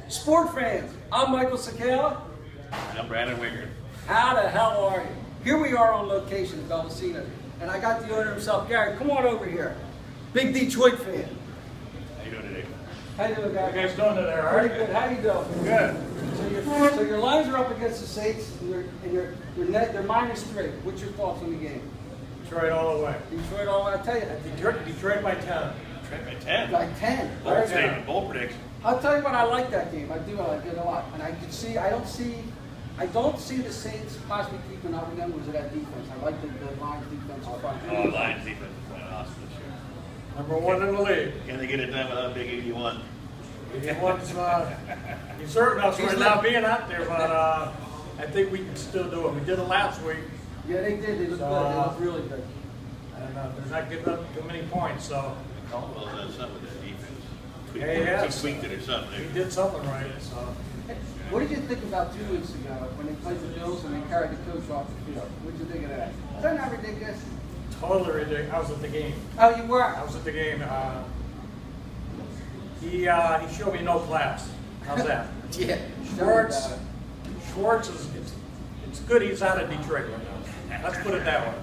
Sport fans, I'm Michael Sakala. And I'm Brandon Winger. How the hell are you? Here we are on location at Bellacinos, and I got the owner himself, Gary. Come on over here. Big Detroit fan. How you doing today? How you doing, Gary? You guys doing today, all right? Pretty good. How you doing? Good. So your lines are up against the Saints, and they're -3. What's your thoughts on the game? Detroit all the way. Detroit all the way. I tell you, Detroit by 10. Detroit by 10. by 10. Bold Very statement, good. bold prediction. I'll tell you what, I like that game. I do. I like it a lot. And I can see. I don't see the Saints possibly keeping up with them because of that defense. I like the Lions defense. Oh, Lions defense is playing awesome this year. Number one in the league. Can they get it done without a big 81? He's hurting us right now being out there, but I think we can still do it. We did it last week. Yeah, they did. They looked good. They looked really good. And they're not giving up too many points, so. Caldwell's done something with that defense. He Tweaked it or something. He did something right, so. What did you think about 2 weeks ago when they played the Bills and they carried the coach off the field? What did you think of that? Is that not ridiculous? Totally ridiculous. I was at the game. Oh, you were? I was at the game. He showed me no class. How's that? Yeah. Schwartz is, it's good he's out of Detroit right now. Let's put it that way.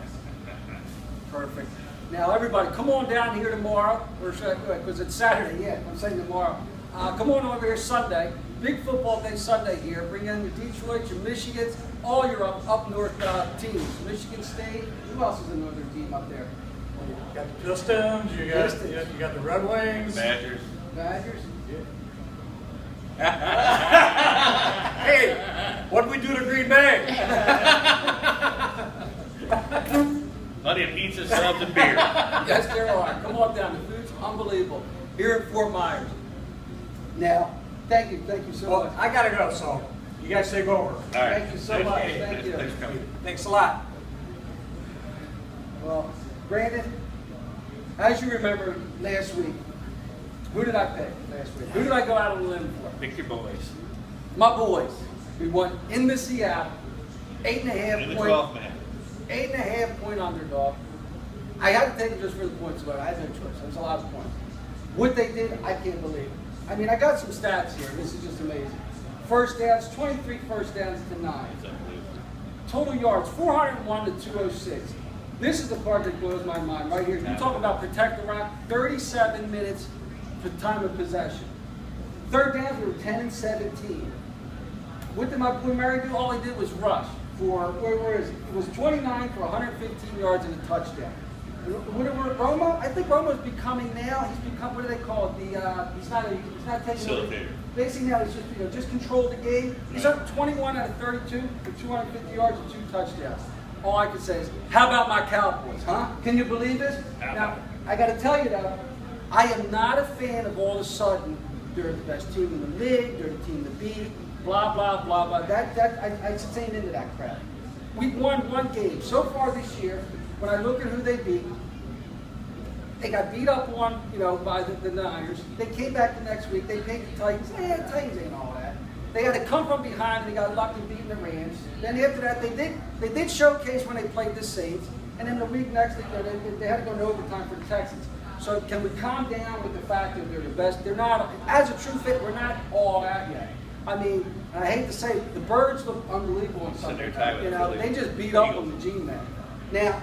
Perfect. Now, everybody, come on down here tomorrow, or because it's Saturday, yeah, I'm saying tomorrow. Come on over here Sunday. Big football day Sunday here. Bring in your Detroit, your Michigans, all your up north teams. Michigan State. Who else is a northern team up there? You got the Pistons, you got the Red Wings. Badgers. Badgers? Hey, what did we do to Green Bay? Plenty of pizza, subs, and beer. Yes, there are. Come on down. The food's unbelievable. Here in Fort Myers. Now, thank you so Well, much. I gotta go, so you guys take over. All right. Thank you so much. Thank you. Thanks for coming. Thanks a lot. Well, Brandon, as you remember last week, who did I pick last week? Who did I go out on a limb for? Pick your boys. My boys. We won in the Seattle, 8.5 In the point, 12th man. 8.5 point underdog. I had to take them just for the points, but I had no choice. It was a lot of points. What they did, I can't believe it. I mean, I got some stats here. This is just amazing. First downs, 23 first downs to 9. It's unbelievable. Total yards, 401 to 206. This is the part that blows my mind right here. You talk about protect the rock, 37 minutes for time of possession. Third downs, we were 10 and 17. What did my boy Murray do? All he did was rush for, where is it? It was 29 for 115 yards and a touchdown. Romo, I think Romo's becoming now. He's become, what do they call it? He's not taking Facilitator. Basically now he's just controlled the game. He's up 21 out of 32 for 250 yards and 2 touchdowns. All I can say is, how about my Cowboys, huh? Can you believe this? Now, I got to tell you though, I am not a fan of all of a sudden they're the best team in the league, they're the team to beat, blah blah blah blah. I just ain't into that crap. We've won 1 game so far this year. When I look at who they beat, they got beat up on, by the Niners. They came back the next week. They beat the Titans. The Titans ain't all that. They had to come from behind. And they got lucky beating the Rams. Then after that, they did showcase when they played the Saints. And then the week next, they had to go to overtime for the Texans. So can we calm down with the fact that they're the best? They're not, as a true fit, we're not all that yet. I mean, I hate to say it, the Birds look unbelievable in something. They just beat up on the G-Man. Now,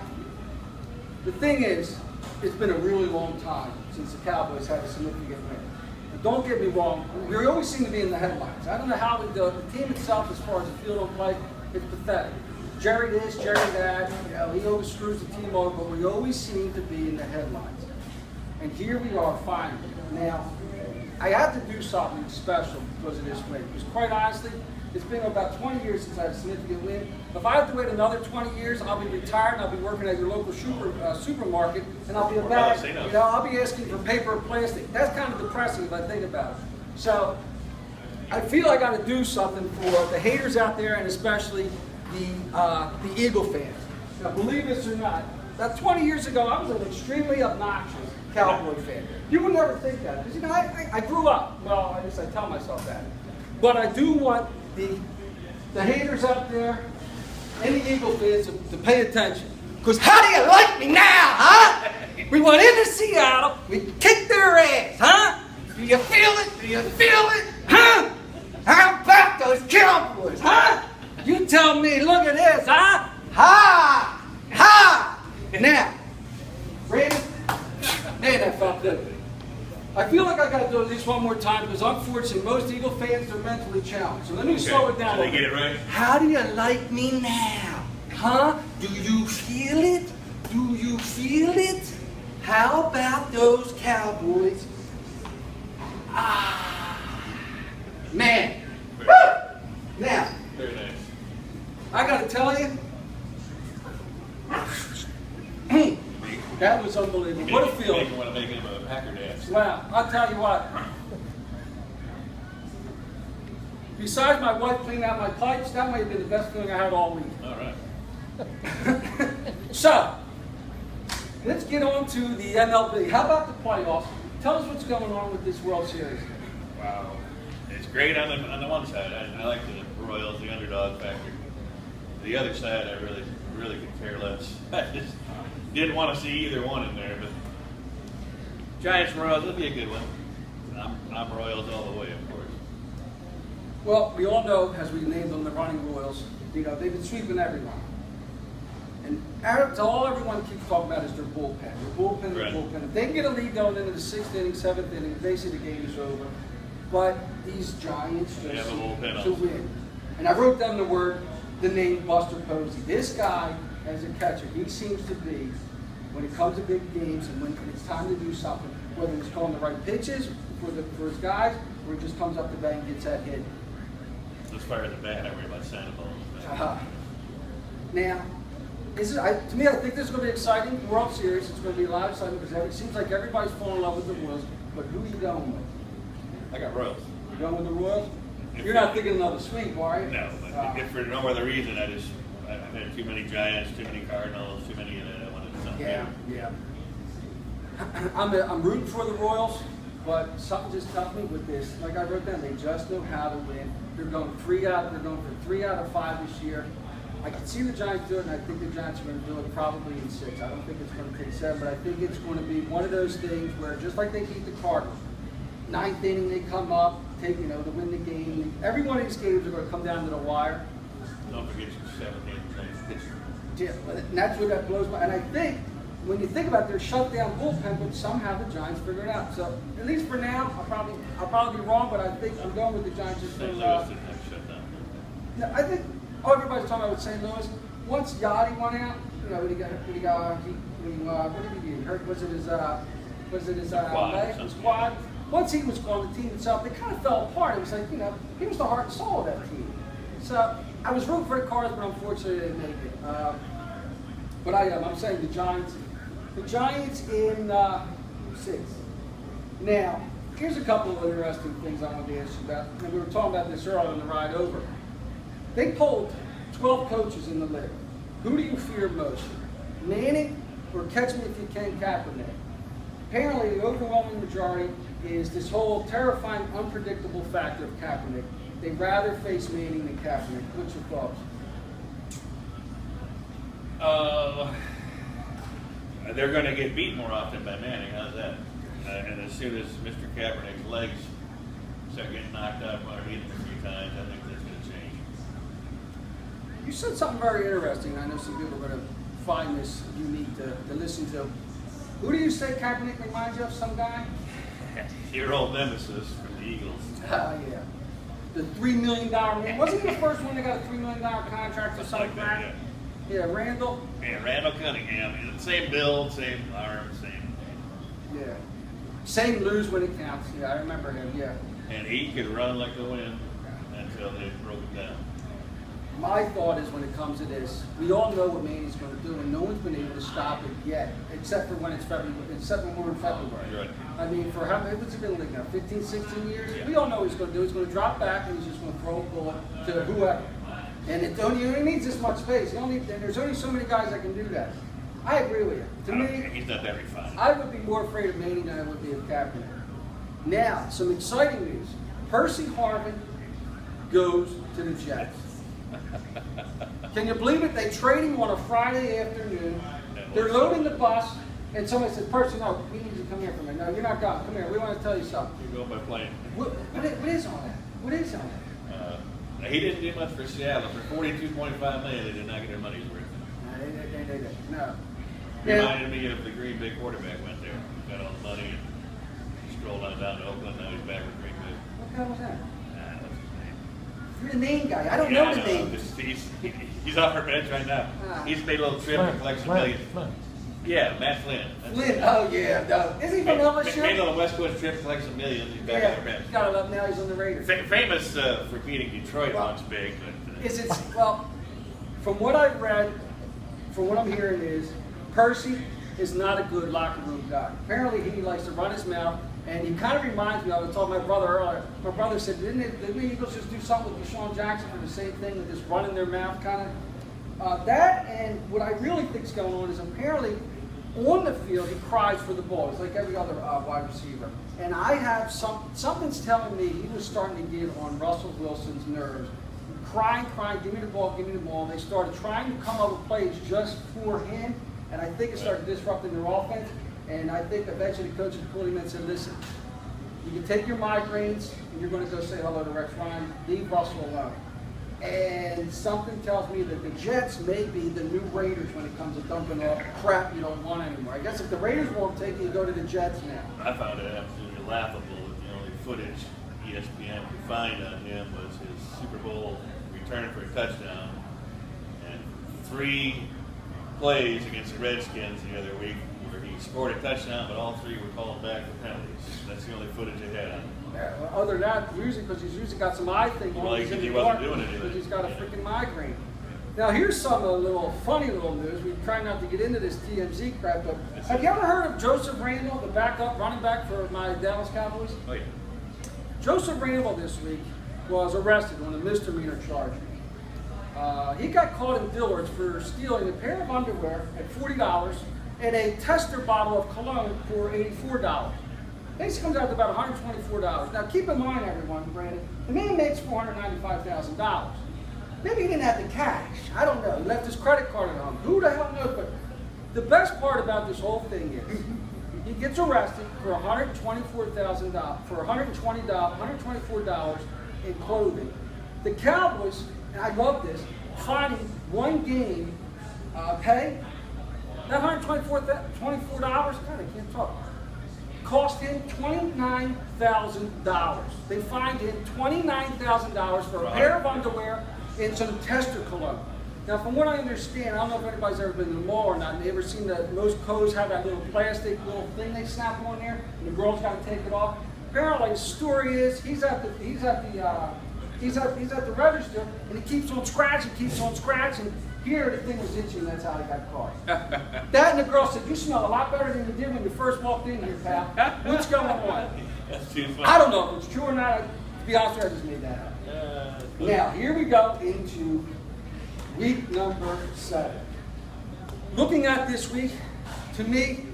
the thing is, it's been a really long time since the Cowboys had a significant win. But don't get me wrong, we always seem to be in the headlines. I don't know how the team itself, as far as the field of play, it's pathetic. Jerry this, Jerry that, he always screws the team over, but we always seem to be in the headlines. And here we are finally. Now, I had to do something special because of this win. Because quite honestly, it's been about 20 years since I had a significant win. If I have to wait another 20 years, I'll be retired and I'll be working at your local supermarket and I'll be a bag, I'll be asking for paper or plastic. That's kind of depressing if I think about it. So I feel I got to do something for the haters out there and especially the Eagle fans. Now, believe this or not, about 20 years ago, I was an extremely obnoxious Cowboy fan. You would never think that because I grew up. Well, I guess I tell myself that. But I do want the haters out there and the Eagle fans to pay attention. Because how do you like me now, huh? We went into Seattle, we kicked their ass, huh? Do you feel it? Do you feel it? Huh? mean, look at this, huh? Ha! Ha! Now, Brandon, man, that felt good. I feel like I got to do it at least one more time because unfortunately most Eagle fans are mentally challenged. So let me slow it down. So they get it right? How do you like me now? Huh? Do you feel it? Do you feel it? How about those Cowboys? Ah, man. Woo! Now, Very nice. I got to tell you, that was unbelievable. What a feeling. You want to make him a Packer dance. Wow, I'll tell you what. Besides my wife cleaning out my pipes, that might have been the best feeling I had all week. All right. So, let's get on to the MLB. How about the playoffs? Tell us what's going on with this World Series. Wow. It's great on the one side. I like the Royals, the underdog factor. The other side, I really could care less. I just didn't want to see either one in there, but Giants Royals, it'll be a good one. I'm Royals all the way, of course. Well, we all know, as we named them, the running Royals, you know, they've been sweeping everyone. And all everyone keeps talking about is their bullpen. Their bullpen, their Right. bullpen. If they can get a lead going into the 6th inning, 7th inning, basically the game is over. But these Giants They just have a bullpen to also. win. And I wrote down the name Buster Posey. This guy, as a catcher, he seems to be, when it comes to big games and when it's time to do something, whether he's calling the right pitches for his guys, or he just comes up the bat and gets that hit. As far as the bat, I worry about Santa Balls. Now, to me, I think this is going to be exciting. World Series, it's going to be a lot of excitement because it seems like everybody's falling in love with the Royals. But who are you going with? I got Royals. You going with the Royals? You're not thinking another sweep, are you? No, but if for no other reason, I've had too many Giants, too many Cardinals, too many that I wanted something. Yeah. I'm rooting for the Royals, but something just tough me with this. Like I wrote down, they just know how to win. They're going for 3 out of 5 this year. I can see the Giants do it, and I think the Giants are going to do it probably in 6. I don't think it's going to take 7, but I think it's going to be one of those things where just like they beat the Cardinals, 9th inning they come up, to win the game. Every one of these games are going to come down to the wire. Don't forget your 7th inning. Yeah, and that's what that blows my. And I think when you think about their shutdown bullpen, but somehow the Giants figure it out. So at least for now, I'll probably be wrong, but I think I'm going with the Giants. Just St. for, Louis didn't have shut down. no, I think everybody's talking about with St. Louis. Once Yachty went out, what did he do? Hurt? Was it his quad, leg? His quad. Once he was gone, the team itself, they kind of fell apart. It was like, he was the heart and soul of that team. So I was rooting for the Cards, but unfortunately they didn't make it. But I'm saying the Giants. The Giants in 6. Now, here's a couple of interesting things I wanted to ask you about. And we were talking about this earlier on the ride over. They polled 12 coaches in the league. Who do you fear most? Manning or catch me if you can, Kaepernick? Apparently, the overwhelming majority is this whole terrifying, unpredictable factor of Kaepernick. They'd rather face Manning than Kaepernick. What's your thoughts? They're going to get beat more often by Manning. How's that? And as soon as Mr. Kaepernick's legs start getting knocked out or hit him a few times, I think that's going to change. You said something very interesting. I know some people are going to find this unique to listen to. Who do you say Kaepernick reminds you of? Some guy? Your old nemesis from the Eagles. Yeah. The $3 million man. Wasn't he the first one that got a $3 million contract or something like that? Yeah, Randall. Yeah, Randall Cunningham. Same build, same arm, same. Yeah. Same lose when it counts. Yeah, I remember him. Yeah. And he could run like the wind until they broke him down. My thought is when it comes to this, we all know what Manny's going to do, and no one's been able to stop it yet, except for when it's February, except when we're in February. Right. I mean, for how many, what's it been like now, 15, 16 years? Yeah. We all know what he's going to do. He's going to drop back, and he's just going to throw a bullet to whoever. And it only needs this much space. There's only so many guys that can do that. I agree with you. To me, He's not that refined. I would be more afraid of Manning than I would be of Kaepernick. Now, some exciting news. Percy Harvin goes to the Jets. Can you believe it? They trade him on a Friday afternoon. They're loading the bus, and somebody says, Percy, no, we need you to come here for a minute. No, you're not going. Come here. We want to tell you something. You go by plane. What is on that? What is on that? He didn't do much for Seattle. For $42.5 million, they did not get their money's worth. No. Reminded me of the Green Bay quarterback went there, got all the money, and strolled on down to Oakland. Now he's back with Green Bay. What the hell was that? What's his name? You're the name guy. I don't know the name. He's off our bench right now. He's made a little trip to collect some millions. Yeah, Matt Flynn. Flynn, oh yeah, no. Is he from LSU? Made a little West Coast trip to collect some millions. He's back on our bench. He's got it up now. He's on the Raiders. Famous for beating Detroit once big. But, is it, well, from what I've read, from what I'm hearing is, Percy is not a good locker room guy. Apparently he likes to run his mouth, and he kind of reminds me, I was talking to my brother earlier, my brother said, didn't the Eagles just do something with Deshaun Jackson for the same thing, with just running their mouth kind of? That, and what I really think is going on is apparently on the field he cries for the ball. It's like every other wide receiver. And I have something's telling me he was starting to get on Russell Wilson's nerves. Crying, give me the ball, give me the ball. They started trying to come up with plays just for him, and I think it started disrupting their offense. And I think eventually the coaches pulled him in and said, listen, you can take your migraines, and you're going to go say hello to Rex Ryan. Leave Russell alone. And something tells me that the Jets may be the new Raiders when it comes to dumping off crap you don't want anymore. I guess if the Raiders won't take you, go to the Jets now. I found it absolutely laughable that the only footage ESPN could find on him was his Super Bowl return for a touchdown and 3 plays against the Redskins the other week where he scored a touchdown, but all 3 were called back for penalties. That's the only footage they had on him. Yeah, well, other than that, usually because he's usually got some eye thing on. Well, he wasn't doing anything. Because he's got a freaking migraine. Now, here's some little funny little news. We try not to get into this TMZ crap, but have you ever heard of Joseph Randle, the running back for my Dallas Cowboys? Oh, yeah. Joseph Randle this week was arrested on a misdemeanor charge. He got caught in Dillard's for stealing a pair of underwear at $40 and a tester bottle of cologne for $84. Basically comes out to about $124. Now keep in mind, everyone, Brandon, the man makes $495,000. Maybe he didn't have the cash. I don't know. He left his credit card at home. Who the hell knows? But the best part about this whole thing is he gets arrested for $124,000 for $124 in clothing. The Cowboys, and I love this, finding one game pay. That $124, God, I can't talk. Cost him $29,000. They fined him $29,000 for a pair of underwear and some tester cologne. Now, from what I understand, I don't know if anybody's ever been to the mall or not, and they ever seen that most coats have that little plastic little thing they snap on there, and the girl's got to take it off. Apparently, the story is he's at the register, and he keeps on scratching. Here, the thing was itching, that's how he got caught. That and the girl said, you smell a lot better than you did when you first walked in here, pal. What's going on? That's too funny. I don't know if it's true or not. To be honest with you, I just made that up. Now, here we go into week number 7. Looking at this week, to me,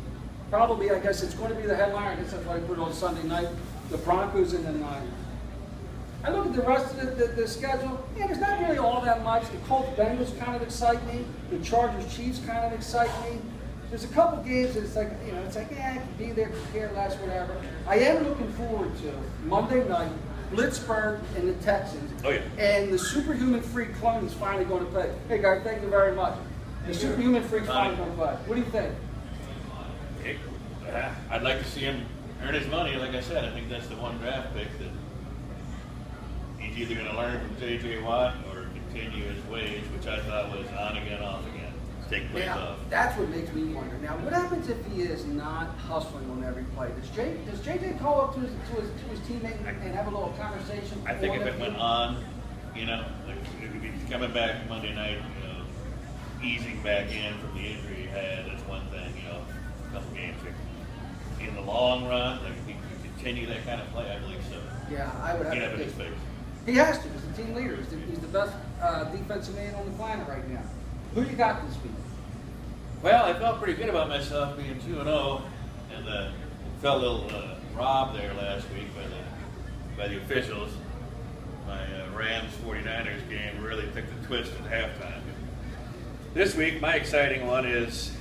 probably, I guess it's going to be the headliner. I guess that's why I put it on Sunday night. The Broncos and the Niners. I look at the rest of the schedule. Yeah, there's not really all that much. The Colts-Bengals kind of excite me. The Chargers-Chiefs kind of excite me. There's a couple games that it's like, yeah, I can be there, can care less, whatever. I am looking forward to Monday night, Blitzburg and the Texans. Oh, yeah. And the Superhuman Freak clone is finally going to play. Hey, guys, thank you very much. The Superhuman Freak's finally going to play. What do you think? I'd like to see him earn his money. Like I said, I think that's the one draft pick that he's either going to learn from J.J. Watt or continue his ways, which I thought was on again, off again. Take plays off. That's what makes me wonder. Now, what happens if he is not hustling on every play? Does J.J. call up to his teammate and have a little conversation? I think if it went on, like if he's coming back Monday night, easing back in from the injury he had, that's one thing, a couple games. In the long run, like if he can continue that kind of play, I believe so. Yeah, I would have to his face. He has to. He's the team leader. He's the best defensive man on the planet right now. Who you got this week? Well, I felt pretty good about myself being 2-0, and felt a little robbed there last week by the officials. My Rams 49ers game really took the twist at halftime. This week, my exciting one is,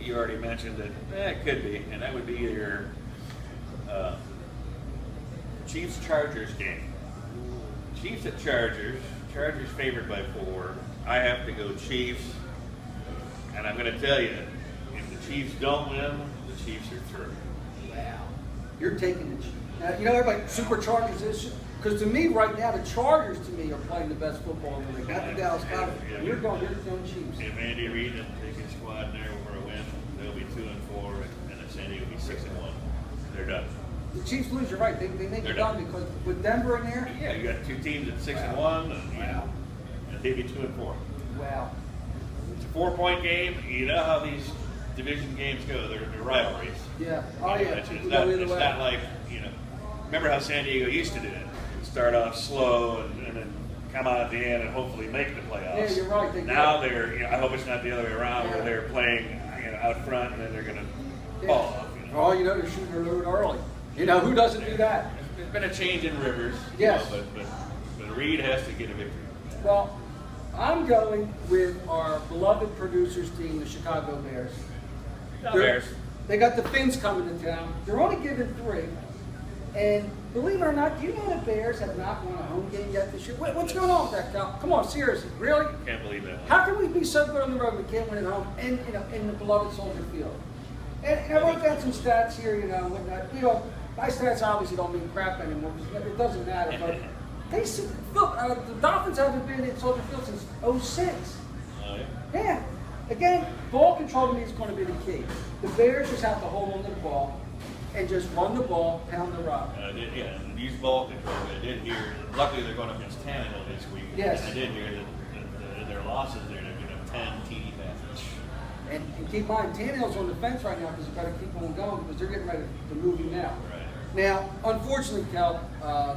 you already mentioned it, it could be, and that would be your Chiefs-Chargers game. Chiefs at Chargers. Chargers favored by 4. I have to go Chiefs. And I'm going to tell you, if the Chiefs don't win, the Chiefs are through. Wow. You're taking the Chiefs. Now, you know, everybody, Superchargers this. Because to me, right now, the Chargers, to me, are playing the best football in the league. Not the Dallas Cowboys. You're going Chiefs. If Andy Reid and take his squad in there for a win, they'll be 2-4, and then San Diego will be 6-1. They're done. The Chiefs lose, you're right. They make it done because with Denver in there. Yeah, you got 2 teams at 6-1, and they'd be 2-4. Wow. It's a 4-point game. You know how these division games go. They're rivalries. Yeah. Oh, yeah. It's not like, you know, remember how San Diego used to do it? Start off slow and then come out at the end and hopefully make the playoffs. Yeah, you're right. Now they're, you know, I hope it's not the other way around where they're playing, you know, out front and then they're going to fall off. You know? Oh, you know, they're shooting a little early. You know, who doesn't do that? There's been a change in Rivers. Yes. You know, but Reed has to get a victory. Well, I'm going with our beloved producers team, the Chicago Bears. Bears. They got the Finns coming to town. They're only given 3. And believe it or not, do you know the Bears have not won a home game yet this year? What's going on with that, Cal? Come on, seriously, really? Can't believe that. How can we be so good on the road we can't win at home and, you know, in the beloved Soldier Field? And I wrote down some stats here, you know, my stats obviously don't mean crap anymore because it doesn't matter. But they look, the Dolphins haven't been in Soldier Field since '06. Oh, yeah? Yeah. Again, ball control to me is going to be the key. The Bears just have to hold on to the ball and just run the ball, pound the rock. And use ball control. I did hear, luckily they're going up against Tannehill this week. Yes. And I did hear that their losses, they're going to have 10 TD passes. And keep in mind, Tannehill's on the fence right now because they've got to keep on going because they're getting ready to move him now. Right. Now, unfortunately, Cal,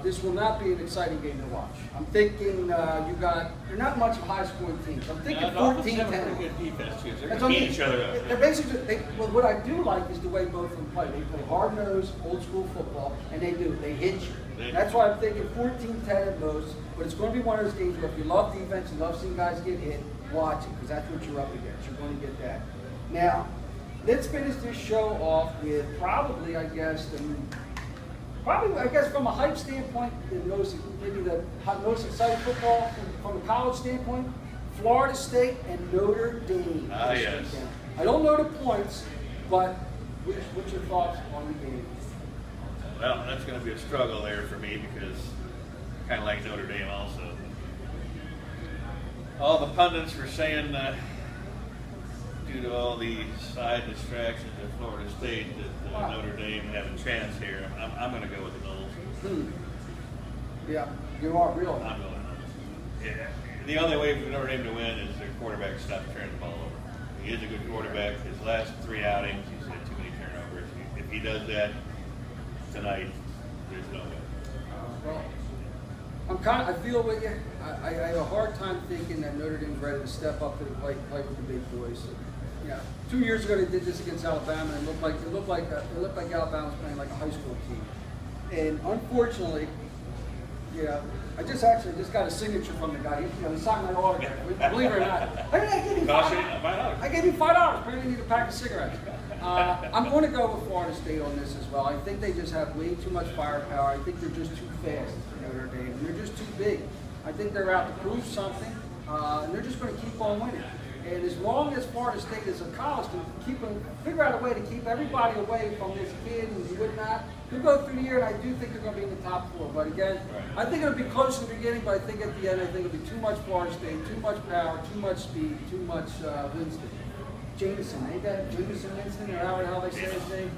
this will not be an exciting game to watch. I'm thinking they're not much of high-scoring teams. I'm thinking 14-10. Have a pretty good defense, too. They're That's going to beat each other up. They're basically, well, what I do like is the way both of them play. They play hard-nosed, old-school football, and they hit you. That's why I'm thinking 14-10 at most, but it's going to be one of those games where if you love defense and love seeing guys get hit, watch it, because that's what you're up against. You're going to get that. Now, let's finish this show off with probably, I guess, from a hype standpoint, maybe the most exciting football from a college standpoint, Florida State and Notre Dame. Ah, yes. I don't know the points, but what's your thoughts on the game? Well, that's going to be a struggle there for me because I kind of like Notre Dame also. All the pundits were saying that due to all the side distractions at Florida State that Notre Dame have a chance here. I'm going to go with the Noles. Yeah, you are really. I'm going with the Noles. Yeah. The only way for Notre Dame to win is their quarterback stops turning the ball over. He is a good quarterback. His last 3 outings, he's had too many turnovers. If he does that tonight, there's no way. Well, I feel with you. I have a hard time thinking that Notre Dame's ready to step up to the plate and play with the big boys. Yeah, 2 years ago they did this against Alabama, and it looked like Alabama was playing like a high school team. And unfortunately, I just got a signature from the guy. He signed my autograph. Believe it or not, I gave him $5. I gave him $5. Apparently, need a pack of cigarettes. I'm going to go with Florida State on this as well. I think they just have way too much firepower. I think they're just too fast for Notre Dame. They're just too big. I think they're out to prove something, and they're just going to keep on winning. And as long as Florida State as a college can figure out a way to keep everybody away from this kid and whatnot, they'll go through the year, and I do think they're going to be in the top 4. But again, I think it'll be close in the beginning, but I think at the end, I think it'll be too much Florida State, too much power, too much speed, too much Winston. Jameson, ain't that Jameson Winston, or however the hell they say his name?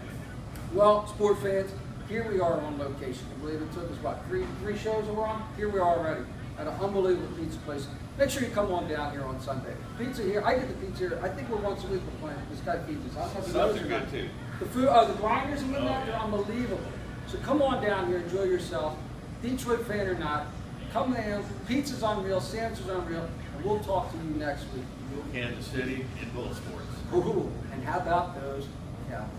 Well, sport fans, here we are on location. I believe it took us, what, three shows we're on? Here we are already at an unbelievable pizza place. Make sure you come on down here on Sunday. Pizza here, I get the pizza here. I think we're once a week we're playing. This guy feeds us. I don't know if he knows Subs are good too. The food, the grinders and whatnot, they're unbelievable. So come on down here, enjoy yourself. Detroit fan or not, come down. Pizza's unreal, sandwiches unreal, and we'll talk to you next week. Kansas City in Bull Sports. Ooh, and how about those Cowboys?